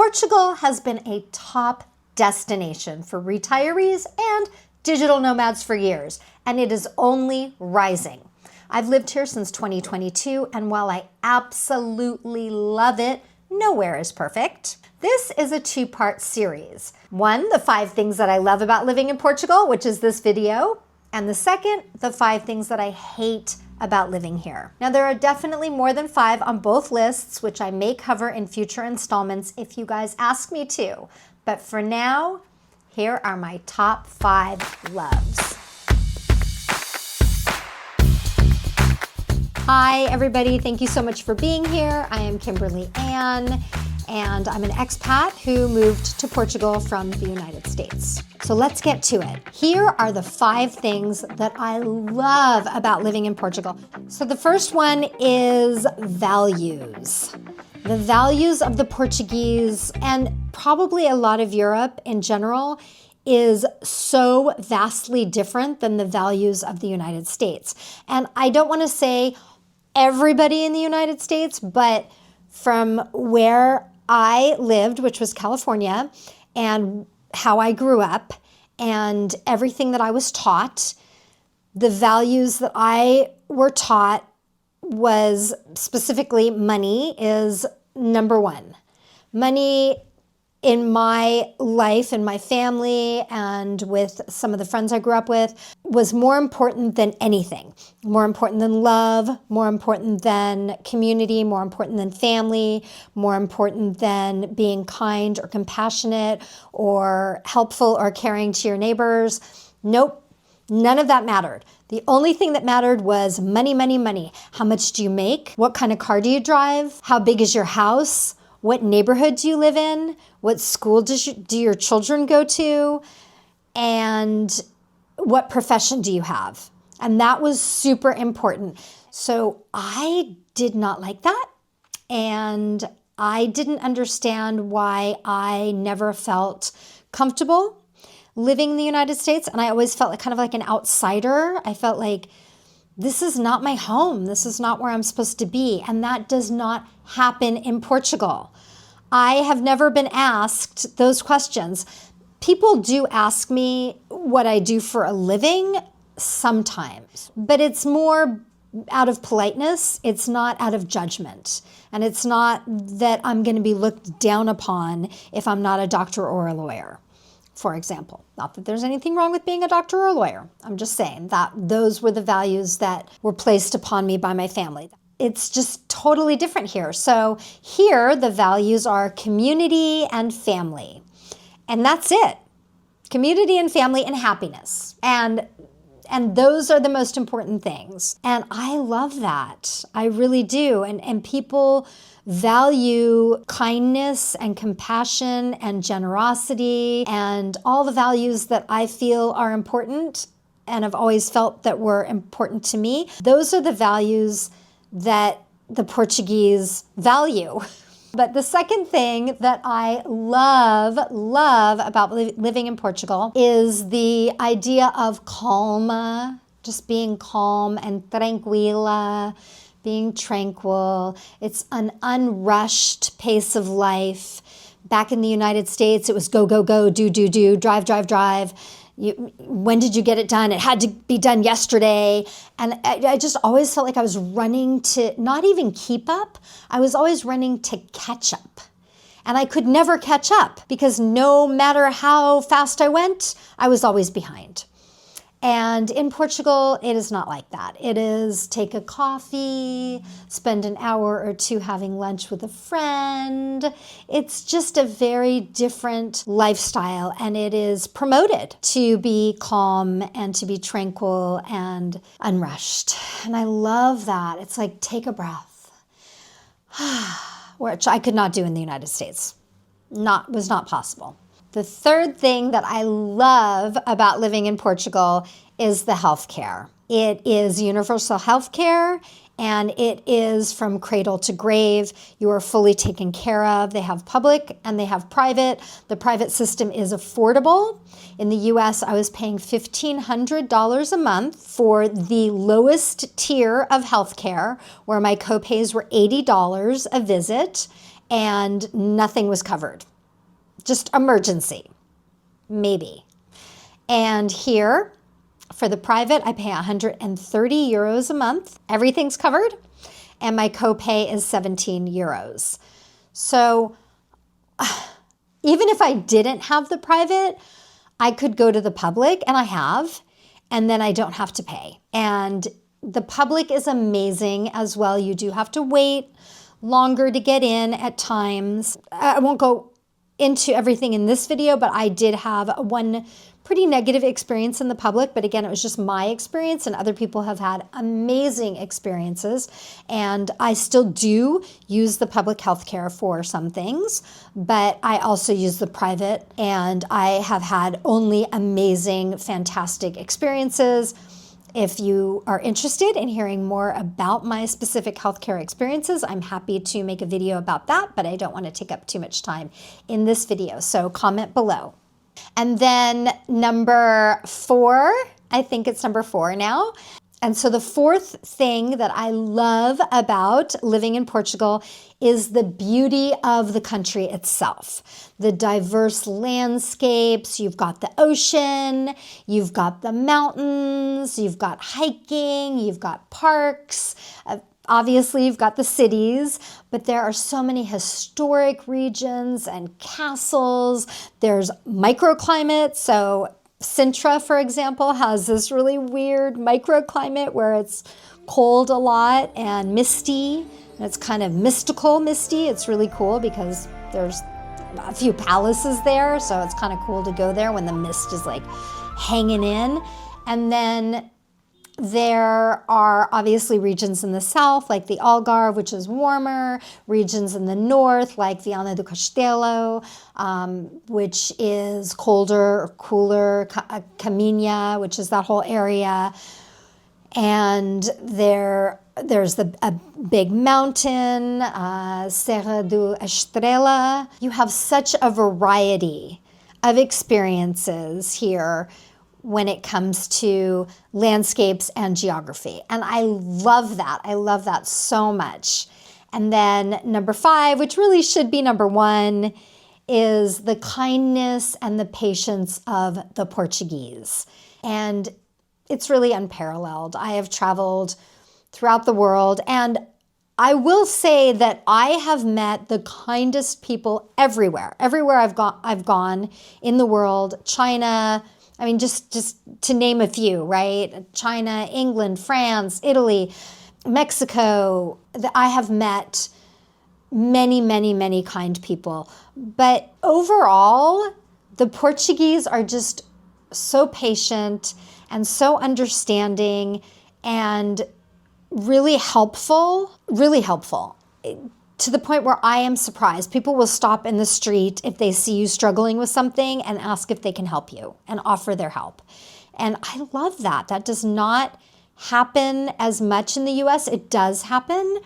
Portugal has been a top destination for retirees and digital nomads for years, and it is only rising. I've lived here since 2022, and while I absolutely love it, nowhere is perfect. This is a two-part series. One, the 5 things that I love about living in Portugal, which is this video, and the second, the 5 things that I hate about living here. Now, there are definitely more than 5 on both lists, which I may cover in future installments if you guys ask me to. But for now, here are my top 5 loves. Hi, everybody. Thank you so much for being here. I am Kimberly Ann, and I'm an expat who moved to Portugal from the United States. So let's get to it. Here are the 5 things that I love about living in Portugal. So the first one is values. The values of the Portuguese, and probably a lot of Europe in general, is so vastly different than the values of the United States. And I don't want to say everybody in the United States, but from where I lived, which was California, and how I grew up, and everything that I was taught, the values that I were taught was specifically money is number 1. Money in my life, in my family, and with some of the friends I grew up with, was more important than anything. More important than love, more important than community, more important than family, more important than being kind or compassionate or helpful or caring to your neighbors. Nope, none of that mattered. The only thing that mattered was money, money, money. How much do you make? What kind of car do you drive? How big is your house? What neighborhood do you live in? What school do your children go to? And what profession do you have? And that was super important. So I did not like that. And I didn't understand why I never felt comfortable living in the United States. And I always felt like kind of like an outsider. I felt like this is not my home. This is not where I'm supposed to be. And that does not happen in Portugal. I have never been asked those questions. People do ask me what I do for a living sometimes, but it's more out of politeness. It's not out of judgment. And it's not that I'm going to be looked down upon if I'm not a doctor or a lawyer, for example. Not that there's anything wrong with being a doctor or a lawyer. I'm just saying that those were the values that were placed upon me by my family. It's just totally different here. So here, the values are community and family. And that's it. Community and family and happiness. And those are the most important things. And I love that. I really do. And people value kindness and compassion and generosity and all the values that I feel are important and have always felt that were important to me. Those are the values that the Portuguese value. But the second thing that I love about living in Portugal is the idea of calma, just being calm and tranquila, being tranquil. It's an unrushed pace of life. Back in the United States, it was go, go, go, do, do, do, drive, drive, drive. When did you get it done? It had to be done yesterday. And I just always felt like I was running to not even keep up. I was always running to catch up. And I could never catch up because no matter how fast I went, I was always behind. And in Portugal, it is not like that. It is take a coffee, spend an hour or 2 having lunch with a friend. It's just a very different lifestyle, and it is promoted to be calm and to be tranquil and unrushed. And I love that. It's like take a breath, which I could not do in the United States. Was not possible. The third thing that I love about living in Portugal is the healthcare. It is universal healthcare, and it is from cradle to grave. You are fully taken care of. They have public and they have private. The private system is affordable. In the US, I was paying $1,500 a month for the lowest tier of healthcare, where my copays were $80 a visit, and nothing was covered. just emergency, maybe. And here, for the private, I pay 130 euros a month. Everything's covered. And my copay is 17 euros. So even if I didn't have the private, I could go to the public, and I have, and then I don't have to pay. And the public is amazing as well. You do have to wait longer to get in at times. I won't go into everything in this video, but I did have one pretty negative experience in the public. But again, it was just my experience, and other people have had amazing experiences. And I still do use the public healthcare for some things, but I also use the private, and I have had only amazing, fantastic experiences. If you are interested in hearing more about my specific healthcare experiences, I'm happy to make a video about that, but I don't want to take up too much time in this video. So comment below. And then number 4, I think it's number 4 now. And so the fourth thing that I love about living in Portugal is the beauty of the country itself. The diverse landscapes, you've got the ocean, you've got the mountains, you've got hiking, you've got parks, obviously you've got the cities, but there are so many historic regions and castles. There's microclimates, so Sintra, for example, has this really weird microclimate where it's cold a lot and misty, and it's kind of mystical misty. It's really cool because there's a few palaces there, so it's kind of cool to go there when the mist is like hanging in. And then there are obviously regions in the south, like the Algarve, which is warmer, regions in the north, like Viana do Castelo, which is colder or cooler, Caminha, which is that whole area. And there's a big mountain, Serra do Estrela. You have such a variety of experiences here when it comes to landscapes and geography. And I love that. I love that so much. And then number 5, which really should be number 1, is the kindness and the patience of the Portuguese. And it's really unparalleled. I have traveled throughout the world, and I will say that I have met the kindest people everywhere. Everywhere I've gone in the world, China, I mean, just to name a few, right? China, England, France, Italy, Mexico. I have met many, many, many kind people. But overall, the Portuguese are just so patient and so understanding and really helpful, to the point where I am surprised. People will stop in the street if they see you struggling with something and ask if they can help you and offer their help. And I love that. That does not happen as much in the US. It does happen.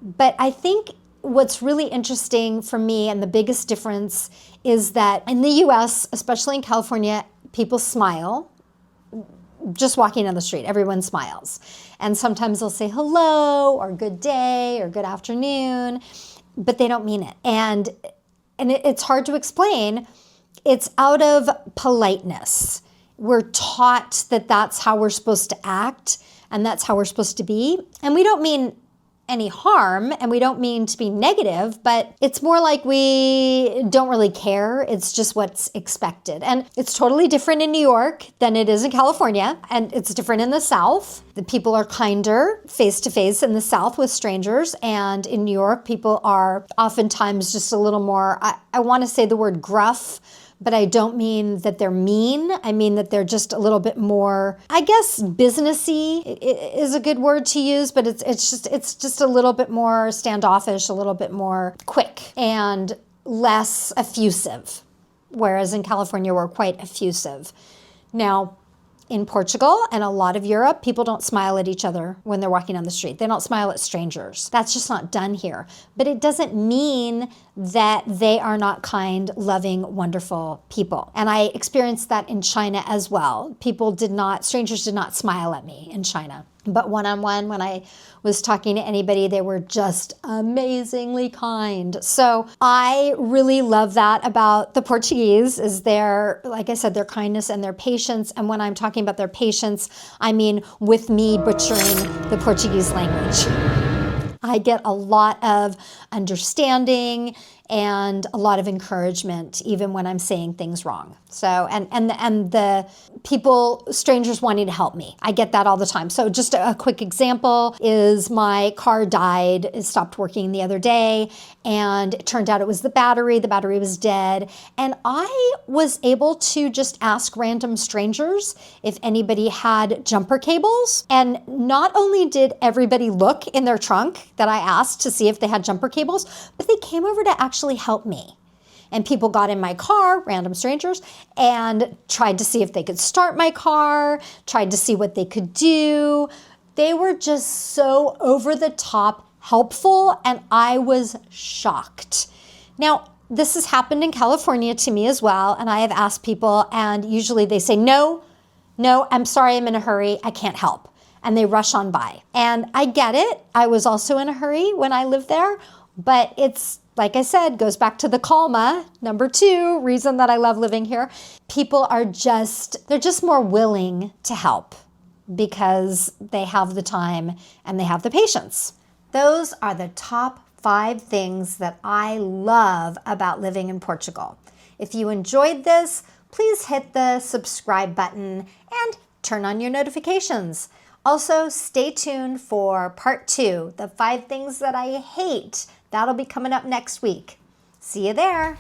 But I think what's really interesting for me, and the biggest difference, is that in the US, especially in California, people smile. Just walking down the street, everyone smiles. And sometimes they'll say hello or good day or good afternoon, but they don't mean it. And it's hard to explain. It's out of politeness. We're taught that that's how we're supposed to act and that's how we're supposed to be. And we don't mean any harm, and we don't mean to be negative, but it's more like we don't really care. It's just what's expected. And it's totally different in New York than it is in California, and it's different in the South. The people are kinder face to face in the South with strangers, and in New York, people are oftentimes just a little more, I want to say the word gruff, but I don't mean that they're mean. I mean that they're just a little bit more, I guess, businessy is a good word to use, but it's just a little bit more standoffish, a little bit more quick and less effusive. Whereas in California, we're quite effusive. Now, in Portugal and a lot of Europe, people don't smile at each other when they're walking down the street. They don't smile at strangers. That's just not done here. But it doesn't mean that they are not kind, loving, wonderful people. And I experienced that in China as well. Strangers did not smile at me in China. But one-on-one, when I was talking to anybody, they were just amazingly kind. So I really love that about the Portuguese, is their, like I said, their kindness and their patience. And when I'm talking about their patience, I mean with me butchering the Portuguese language. I get a lot of understanding and a lot of encouragement, even when I'm saying things wrong. So, and the people, strangers wanting to help me. I get that all the time. So just a quick example is my car died. It stopped working the other day, and it turned out it was the battery. The battery was dead. And I was able to just ask random strangers if anybody had jumper cables. And not only did everybody look in their trunk that I asked to see if they had jumper cables, but they came over to actually help me. And people got in my car, random strangers, and tried to see if they could start my car, tried to see what they could do. They were just so over the top helpful, and I was shocked. Now, this has happened in California to me as well, and I have asked people, and usually they say, no, I'm sorry, I'm in a hurry, I can't help. And they rush on by. And I get it. I was also in a hurry when I lived there, but it's, like I said, goes back to the calma, number 2 reason that I love living here. People are they're just more willing to help because they have the time and they have the patience. Those are the top 5 things that I love about living in Portugal. If you enjoyed this, please hit the subscribe button and turn on your notifications. Also, stay tuned for part 2, the 5 things that I hate. That'll be coming up next week. See you there.